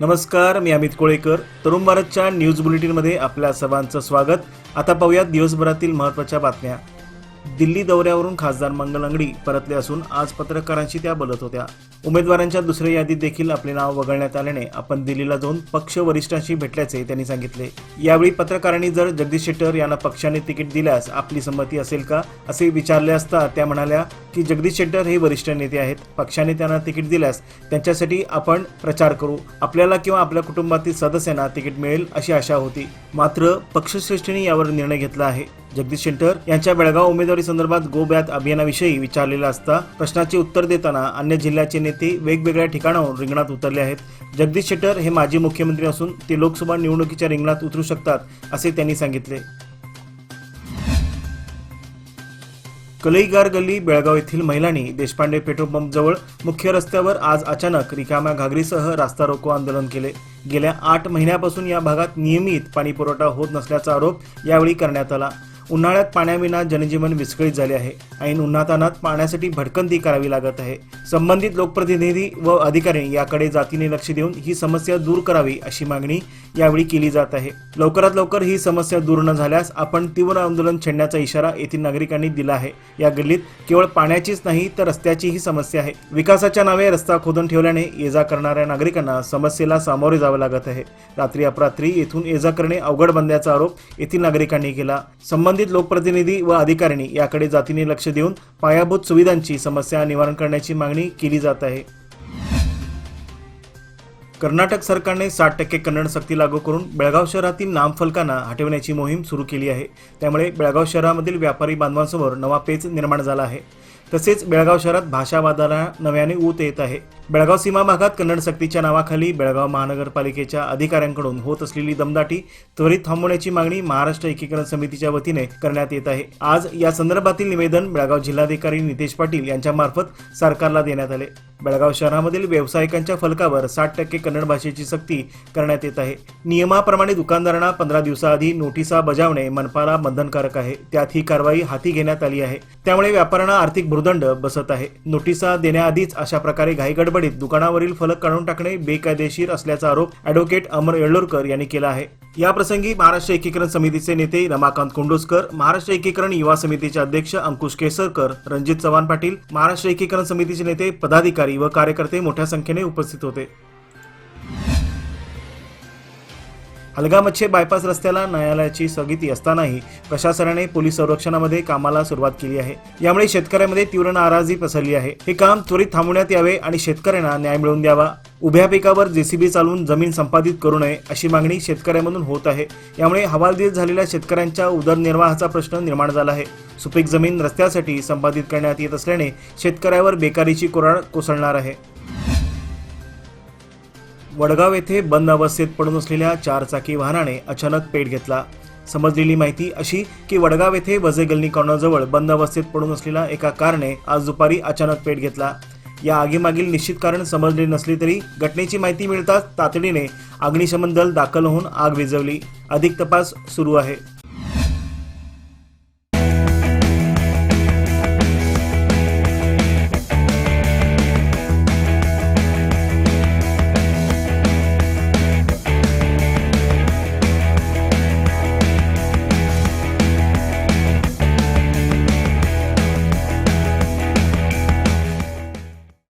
नमस्कार, मी अमित कोळेकर. तरुण भारतच्या न्यूज बुलेटिनमध्ये आपल्या सर्वांचं स्वागत. आता पाहूयात दिवसभरातील महत्त्वाच्या बातम्या. दिल्ली दौऱ्यावरून खासदार मंगल अंगडी परतले असून आज पत्रकारांशी त्या बोलत होत्या. उमेदवारांच्या दुसऱ्या यादीत देखील आपले नाव वगळण्यात आल्याने आपण दिल्लीला जाऊन पक्ष वरिष्ठांशी भेटल्याचे त्यांनी सांगितले. यावेळी पत्रकारांनी जर जगदीश शेट्टर यांना पक्षाने तिकीट दिल्यास आपली संमती असेल का असे विचारले असता त्या म्हणाल्या की जगदीश शेट्टर हे वरिष्ठ नेते आहेत. पक्षाने त्यांना तिकीट दिल्यास त्यांच्यासाठी आपण प्रचार करू. आपल्याला किंवा आपल्या कुटुंबातील सदस्यांना तिकीट मिळेल अशी आशा होती. मात्र पक्षश्रेष्ठींनी यावर निर्णय घेतला आहे. जगदीश शेट्टर यांच्या बेळगाव उमेदवारी संदर्भात गो बॅक अभियानाविषयी विचारलेला असता प्रश्नाचे उत्तर देताना अन्य जिल्ह्याचे नेते वेगवेगळ्या ठिकाणाहून रिंगणात उतरले आहेत. जगदीश शेट्टर हे माजी मुख्यमंत्री असून ते लोकसभा निवडणुकीच्या रिंगणात उतरू शकतात असे त्यांनी सांगितले. कलईगार गल्ली बेळगाव येथील महिलांनी देशपांडे पेट्रोल पंप जवळ मुख्य रस्त्यावर आज अचानक रिकाम्या घागरीसह रास्ता रोको आंदोलन केले. गेल्या 8 महिन्यापासून या भागात नियमित पाणी पुरवठा होत नसल्याचा आरोप यावेळी करण्यात आला. उन्हाळ्यात पाण्याविना जनजीवन विस्कळीत झाले आहे. ऐन उन्हातान्हात पाण्यासाठी भटकंती करावी लागत आहे. संबंधित लोकप्रतिनिधी व अधिकारी याकडे जातीने लक्ष देऊन ही समस्या दूर करावी अशी मागणी यावेळी केली जात आहे. लवकरात लवकर ही समस्या दूर न झाल्यास आपण तीव्र आंदोलन छेडण्याचा इशारा येथील नागरिकांनी दिला आहे. या गल्लीत केवळ पाण्याचीच नाही तर रस्त्याचीही समस्या आहे. विकासाच्या नावे रस्ता खोदून ठेवल्याने ये जा करणाऱ्या नागरिकांना समस्येला सामोरे जावे लागत आहे. रात्री अपरात्री येथून ये जा करणे अवघड बनल्याचा आरोप येथील नागरिकांनी केला. संबंधित लोकप्रतिनिधी व अधिकाऱ्यांनी याकडे जातीने लक्ष देऊन पायाभूत सुविधांची समस्या निवारण करण्याची मागणी केली जात आहे. कर्नाटक सरकारने 60% कन्नड सक्ती लागू करून बेळगाव शहरातील नामफलकांना हटवण्याची मोहीम सुरू केली आहे. त्यामुळे बेळगाव शहरामधील व्यापारी बांधवांसमोर नवा पेच निर्माण झाला आहे. तसेच बेळगाव शहरात भाषावादाला नव्याने ऊत येत आहे. बेळगाव सीमा भागात कन्नड सक्तीच्या नावाखाली बेळगाव महानगरपालिकेच्या अधिकाऱ्यांकडून होत असलेली दमदाटी त्वरित थांबवण्याची मागणी महाराष्ट्र एकीकरण समितीच्या वतीने करण्यात येत आहे. आज या संदर्भातील निवेदन बेळगाव जिल्हाधिकारी नितेश पाटील यांच्या मार्फत सरकारला देण्यात आले. बेळगाव शहरामधील व्यावसायिकांच्या फलकावर 60% कन्नड भाषेची सक्ती करण्यात येत आहे. नियमाप्रमाणे दुकानदारांना 15 दिवसाआधी नोटिसा बजावणे मनपाला बंधनकारक आहे. त्यात ही कारवाई हाती घेण्यात आली आहे. त्यामुळे व्यापाऱ्यांना आर्थिक भुर्दंड बसत आहे. नोटिसा देण्याआधीच अशा प्रकारे घाईगडबडीत दुकानावरील फलक काढून टाकणे बेकायदेशीर असल्याचा आरोप ॲडव्होकेट अमर येळ्ळूरकर यांनी केला आहे. या प्रसंगी महाराष्ट्र एकीकरण समितीचे नेते रमाकांत कुंडोसकर, महाराष्ट्र एकीकरण युवा समितीचे अध्यक्ष अंकुश केसरकर, रणजित चव्हाण पाटील, महाराष्ट्र एकीकरण समितीचे नेते, पदाधिकारी व कार्यकर्ते मोठ्या संख्येने उपस्थित होते. हलगामच्छे बायपास रस्त्याला न्यायालयाची स्थगिती असतानाही प्रशासनाने पोलीस संरक्षणामध्ये कामाला सुरुवात केली आहे. यामुळे शेतकऱ्यांमध्ये तीव्र नाराजी पसरली आहे. हे काम त्वरित थांबवण्यात यावे आणि शेतकऱ्यांना न्याय मिळवून द्यावा. उभ्या पिकावर जेसीबी चालवून जमीन संपादित करू नये अशी मागणी शेतकऱ्यांमधून होत आहे. यामुळे हवालदिल झालेल्या शेतकऱ्यांच्या उदरनिर्वाहाचा प्रश्न निर्माण झाला आहे. सुपीक जमीन रस्त्यासाठी संपादित करण्यात येत असल्याने शेतकऱ्यावर बेकारीची कुऱ्हाड कोसळणार आहे. वडगाव येथे बंद अवस्थेत पडून असलेल्या 4 चाकी वाहनाने अचानक पेट घेतला. समजलेली माहिती अशी की वडगाव येथे वजेगल्ली कॉर्नरजवळ बंद अवस्थेत पडून असलेल्या एका कारने आज दुपारी अचानक पेट घेतला. या आगीमागील निश्चित कारण समजले नसले तरी घटनेची माहिती मिळताच तातडीने अग्निशमन दल दाखल होऊन आग विझवली. अधिक तपास सुरू आहे.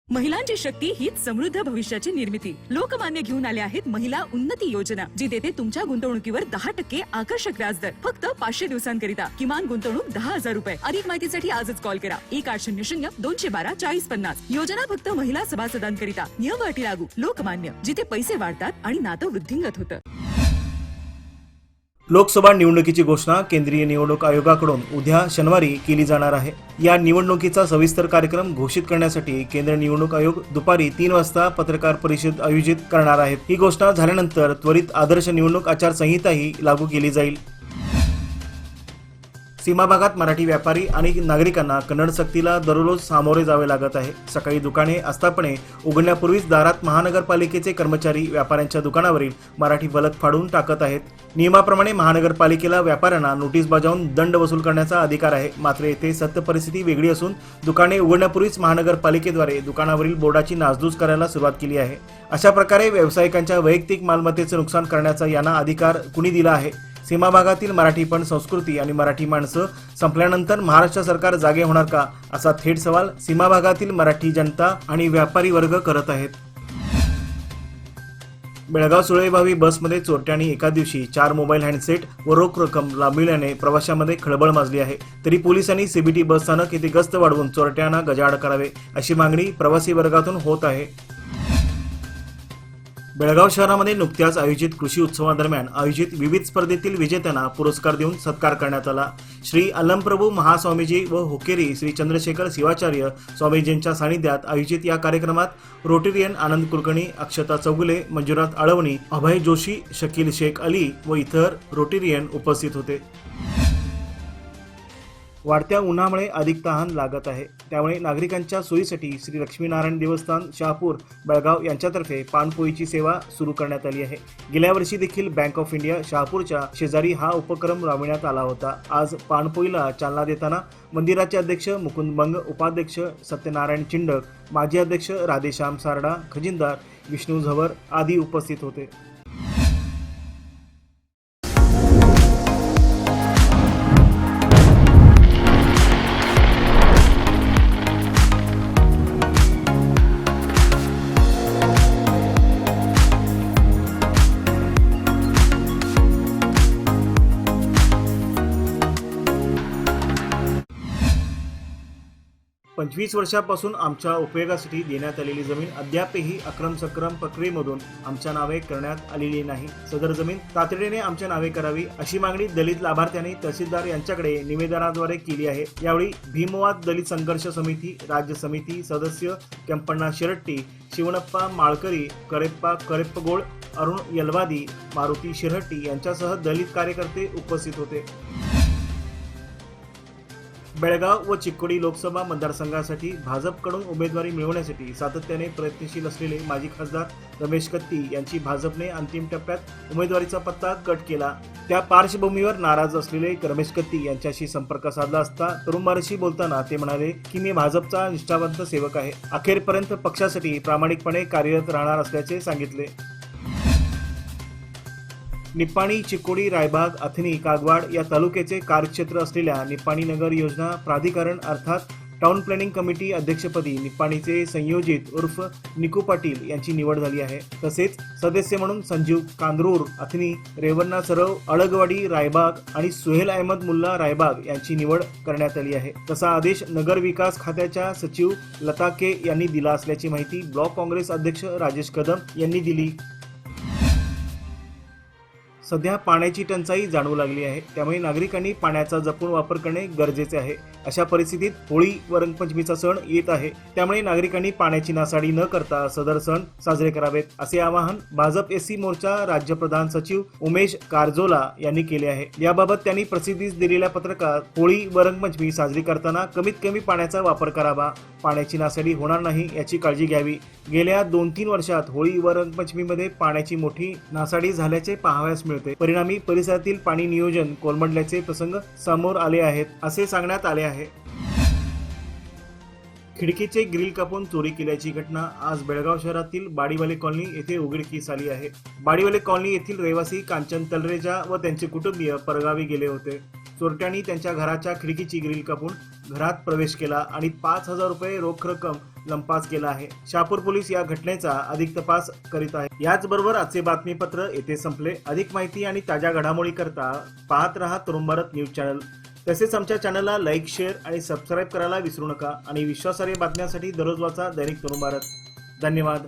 महिलांची शक्ती हीच समृद्ध भविष्याची निर्मिती. लोकमान्य घेऊन आले आहेत महिला उन्नती योजना, जी देते तुमच्या गुंतवणुकीवर 10% आकर्षक व्याजदर फक्त 500 दिवसांकरिता. किमान गुंतवणूक 10,000 रुपये. अधिक माहितीसाठी आजच कॉल करा 1800-212-4050. योजना फक्त महिला सभासदांकरिता. नियम अटी लागू. लोकमान्य, जिथे पैसे वाढतात आणि नातं वृद्धिंगत होतं. लोकसभा निवडणुकीची घोषणा केंद्रीय निवडणूक आयोगाकडून उद्या शनिवारी केली जाणार आहे. या निवडणुकीचा सविस्तर कार्यक्रम घोषित करण्यासाठी केंद्रीय निवडणूक आयोग दुपारी 3 वाजता पत्रकार परिषद आयोजित करणार आहेत. ही घोषणा झाल्यानंतर त्वरित आदर्श निवडणूक आचारसंहिताही लागू केली जाईल. सीमा भागात मराठी व्यापारी आणि नागरिकांना कन्नड सक्तीला दररोज सामोरे जावे लागत आहे. सकाळी दुकाने आस्थापने उघडण्यापूर्वीच दारात महानगरपालिकेचे कर्मचारी व्यापाऱ्यांच्या दुकानावरील मराठी फलक फाडून टाकत आहेत. नियमाप्रमाणे महानगरपालिकेला व्यापाऱ्यांना नोटीस बजावून दंड वसूल करण्याचा अधिकार आहे. मात्र येथे सत्य परिस्थिती वेगळी असून दुकाने उघडण्यापूर्वीच महानगरपालिकेद्वारे दुकानावरील बोर्डाची नासधूस करायला सुरुवात केली आहे. अशा प्रकारे व्यावसायिकांच्या वैयक्तिक मालमत्तेचे नुकसान करण्याचा यांना अधिकार कुणी दिला आहे? सीमा भागातील मराठीपण संस्कृती आणि मराठी माणसं संपल्यानंतर महाराष्ट्र सरकार जागे होणार का, असा थेट सवाल सीमा भागातील मराठी जनता आणि व्यापारी वर्ग करत आहेत. बेळगाव सुळेभावी बसमध्ये चोरट्यांनी एका दिवशी 4 मोबाईल हँडसेट व रोख रक्कम लांबविल्याने प्रवाशांमध्ये खळबळ माजली आहे. तरी पोलिसांनी सीबीटी बस स्थानक येथे गस्त वाढवून चोरट्यांना गजाआड करावे अशी मागणी प्रवासी वर्गातून होत आहे. बेळगाव शहरामध्ये नुकत्याच आयोजित कृषी उत्सवादरम्यान आयोजित विविध स्पर्धेतील विजेत्यांना पुरस्कार देऊन सत्कार करण्यात आला. श्री अलमप्रभू महास्वामीजी व हुकेरी श्री चंद्रशेखर शिवाचार्य स्वामीजींच्या सानिध्यात आयोजित या कार्यक्रमात रोटेरियन आनंद कुलकर्णी, अक्षता चौगुले, मंजुनाथ आळवणी, अभय जोशी, शकील शेख अली व इतर रोटेरियन उपस्थित होते. वाढत्या उन्हामुळे अधिक तहान लागत आहे. त्यामुळे नागरिकांच्या सोयीसाठी श्री लक्ष्मीनारायण देवस्थान शहापूर बेळगाव यांच्यातर्फे पानपोईची सेवा सुरू करण्यात आली आहे. गेल्या वर्षी देखील बँक ऑफ इंडिया शहापूरच्या शेजारी हा उपक्रम राबविण्यात आला होता. आज पानपोईला चालना देताना मंदिराचे अध्यक्ष मुकुंद बंग, उपाध्यक्ष सत्यनारायण चिंडक, माजी अध्यक्ष राधेश्याम सारडा, खजिनदार विष्णू झवर आदी उपस्थित होते. पंचवीस वर्षापासून आमच्या उपयोगासाठी देण्यात आलेली जमीन अद्यापही अक्रम सक्रम प्रक्रियेमधून आमच्या नावे करण्यात आलेली नाही. सदर जमीन तातडीने आमच्या नावे करावी अशी मागणी दलित लाभार्थ्यांनी तहसीलदार यांच्याकडे निवेदनाद्वारे केली आहे. यावेळी भीमवाद दलित संघर्ष समिती राज्य समिती सदस्य केंपण्णा शिरट्टी, शिवणप्पा माळकरी, करेप्पा करेप्पगोळ, अरुण यलवादी, मारुती शिरहट्टी यांच्यासह दलित कार्यकर्ते उपस्थित होते. बेळगाव व चिक्कोडी लोकसभा मतदारसंघासाठी भाजपकडून उमेदवारी मिळवण्यासाठी सातत्याने प्रयत्नशील असलेले माजी खासदार रमेश कत्ती यांची भाजपने अंतिम टप्प्यात उमेदवारीचा पत्ता कट केला. त्या पार्श्वभूमीवर नाराज असलेले रमेश कत्ती यांच्याशी संपर्क साधला असता तरुणभारतशी बोलताना ते म्हणाले की मी भाजपचा निष्ठावंत सेवक आहे. अखेरपर्यंत पक्षासाठी प्रामाणिकपणे कार्यरत राहणार असल्याचे सांगितले. निप्पाणी, चिक्कोडी, रायबाग, अथनी, कागवाड या तालुक्याचे कार्यक्षेत्र असलेल्या निप्पाणी नगर योजना प्राधिकरण अर्थात टाउन प्लॅनिंग कमिटी अध्यक्षपदी निप्पाणीचे संयोजित उर्फ निकू पाटील यांची निवड झाली आहे. तसेच सदस्य म्हणून संजीव कांद्रूर अथनी, रेवन्ना सरव अळगवाडी रायबाग आणि सुहेल अहमद मुल्ला रायबाग यांची निवड करण्यात आली आहे. तसा आदेश नगर विकास खात्याच्या सचिव लता के यांनी दिला असल्याची माहिती ब्लॉक काँग्रेस अध्यक्ष राजेश कदम यांनी दिली. सध्या पाण्याची टंचाई जाणवू लागली आहे. त्यामुळे नागरिकांनी पाण्याचा जपून वापर करणे गरजेचे आहे. अशा परिस्थितीत होळी व रंगपंचमीचा सण येत आहे. त्यामुळे नागरिकांनी पाण्याची नासाडी न करता सदर सण साजरे करावेत असे आवाहन भाजप एससी मोर्चा राज्य प्रधान सचिव उमेश कारजोला यांनी केले आहे. याबाबत त्यांनी प्रसिद्धीस दिलेल्या पत्रकात होळी व रंगपंचमी साजरी करताना कमीत कमी पाण्याचा वापर करावा, पाण्याची नासाडी होणार नाही याची काळजी घ्यावी. गेल्या 2-3 वर्षात होळी व रंगपंचमीमध्ये पाण्याची मोठी नासाडी झाल्याचे पाहावयास मिळते. परिणामी परिसरातील पाणी नियोजन कोलमडल्याचे प्रसंग समोर आले आहेत असे सांगण्यात आले आहे. खिडकीचे ग्रिल कापून चोरी केल्याची घटना आज बेळगाव शहरातील बाडीवाले कॉलनी येथे उघडकीस आली आहे. बाडीवाले कॉलनी येथील रहिवासी कांचन तलरेजा व त्यांचे कुटुंबीय परगावी गेले होते. चोरट्यांनी त्यांच्या घराच्या खिडकीची ग्रिल कापून घरात प्रवेश केला आणि 5,000 रुपये रोख रक्कम लंपास केला आहे. शहापूर पोलीस या घटनेचा अधिक तपास करीत आहेत. याचबरोबर आजचे बातमीपत्र येथे संपले. अधिक माहिती आणि ताज्या घडामोडी करता पाहत रहा तरुण भारत न्यूज चॅनल. तसेच आमच्या चॅनलला लाईक, शेअर आणि सबस्क्राईब करायला विसरू नका आणि विश्वासार्ह बातम्यांसाठी दररोज वाचा दैनिक तरुण भारत. धन्यवाद.